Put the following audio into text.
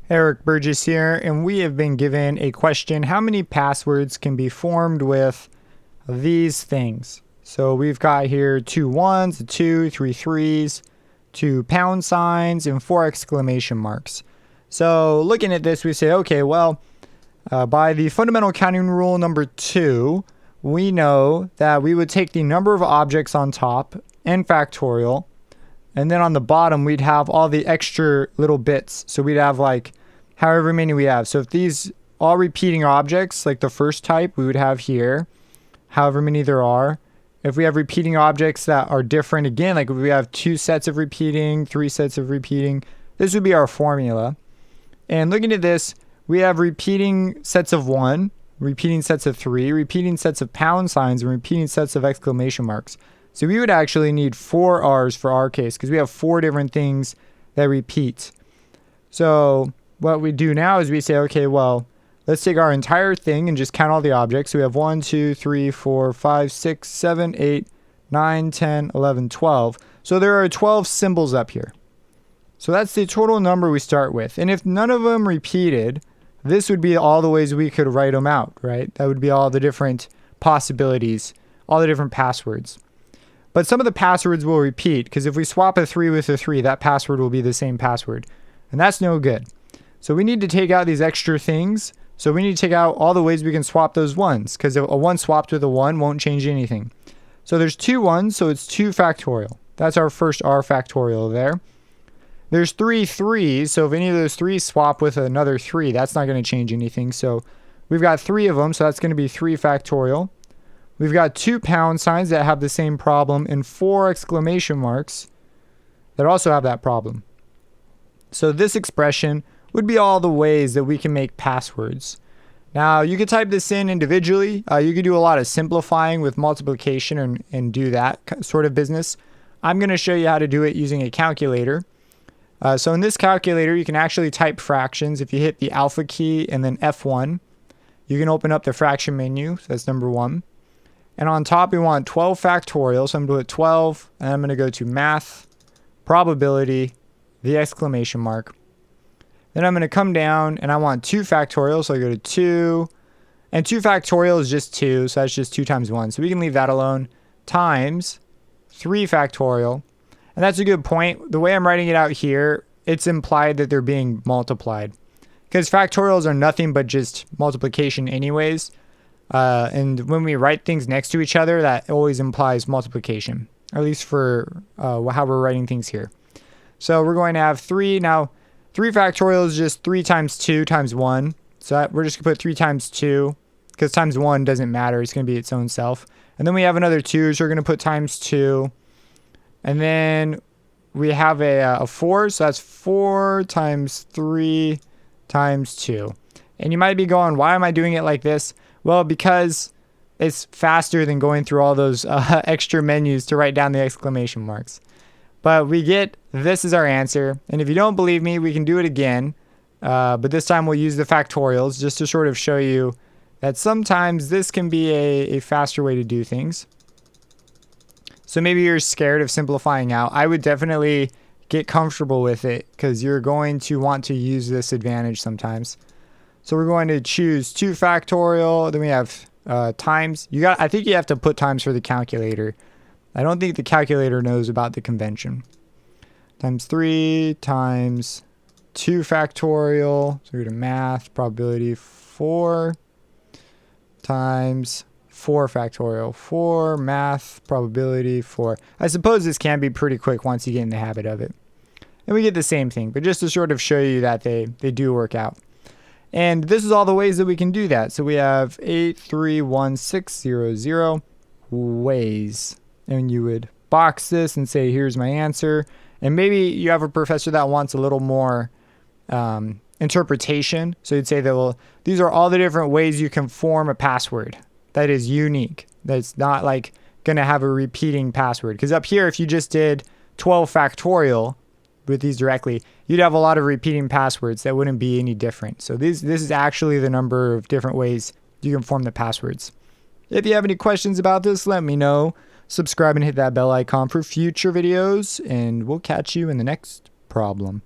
Eric Burgess here, and we have been given a question: how many passwords can be formed with these things? So we've got here 2 1s, a 2, 3 3s, 2 pound signs, and 4 exclamation marks. So looking at this, we say, okay, well, by the fundamental counting rule number 2, we know that we would take the number of objects on top and factorial, and then on the bottom, we'd have all the extra little bits. So we'd have like however many we have. So if these all repeating objects, like the first type, we would have here however many there are. If we have repeating objects that are different, again, like if we have 2 sets of repeating, 3 sets of repeating, this would be our formula. And looking at this, we have repeating sets of 1, repeating sets of 3, repeating sets of pound signs, and repeating sets of exclamation marks. So we would actually need 4 R's for our case because we have 4 different things that repeat. So what we do now is we say, okay, well, let's take our entire thing and just count all the objects. So we have 1, 2, 3, 4, 5, 6, 7, 8, 9, 10, 11, 12. So there are 12 symbols up here. So that's the total number we start with. And if none of them repeated, this would be all the ways we could write them out, right? That would be all the different possibilities, all the different passwords. But some of the passwords will repeat, because if we swap a 3 with a 3, that password will be the same password. And that's no good. So we need to take out these extra things. So we need to take out all the ways we can swap those 1s, because a 1 swapped with a 1 won't change anything. So there's 2 1s, so it's 2 factorial. That's our first R factorial there. There's 3 3s, so if any of those 3s swap with another 3, that's not going to change anything. So we've got 3 of them, so that's going to be 3 factorial. We've got 2 pound signs that have the same problem and 4 exclamation marks that also have that problem. So this expression would be all the ways that we can make passwords. Now, you could type this in individually. You could do a lot of simplifying with multiplication and do that sort of business. I'm going to show you how to do it using a calculator. So in this calculator, you can actually type fractions. If you hit the alpha key and then F1, you can open up the fraction menu. So that's number 1. And on top, we want 12 factorial. So I'm going to put 12, and I'm going to go to math, probability, the exclamation mark. Then I'm going to come down, and I want 2 factorial. So I go to 2. And 2 factorial is just 2, so that's just 2 times 1. So we can leave that alone. Times 3 factorial. And that's a good point. The way I'm writing it out here, it's implied that they're being multiplied. Because factorials are nothing but just multiplication anyways. And when we write things next to each other, that always implies multiplication, at least for how we're writing things here. So we're going to have 3. Now, 3 factorial is just 3 times 2 times 1. So we're just going to put 3 times 2, because times 1 doesn't matter. It's going to be its own self. And then we have another 2, so we're going to put times 2. And then we have a 4, so that's 4 times 3 times 2. And you might be going, why am I doing it like this? Well, because it's faster than going through all those extra menus to write down the exclamation marks. But we get this is our answer. And if you don't believe me, we can do it again. But this time we'll use the factorials just to sort of show you that sometimes this can be a faster way to do things. So maybe you're scared of simplifying out. I would definitely get comfortable with it because you're going to want to use this advantage sometimes. So we're going to choose 2 factorial. Then we have times. I think you have to put times for the calculator. I don't think the calculator knows about the convention. Times 3 times 2 factorial. So we go to math, probability 4 times 4 factorial. 4 math, probability 4. I suppose this can be pretty quick once you get in the habit of it. And we get the same thing, but just to sort of show you that they do work out. And this is all the ways that we can do that. So we have 831,600 ways. And you would box this and say, here's my answer. And maybe you have a professor that wants a little more interpretation. So you'd say that, well, these are all the different ways you can form a password that is unique. That's not like going to have a repeating password. Because up here, if you just did 12 factorial with these directly, you'd have a lot of repeating passwords that wouldn't be any different. So this is actually the number of different ways you can form the passwords. If you have any questions about this, let me know. Subscribe and hit that bell icon for future videos, and we'll catch you in the next problem.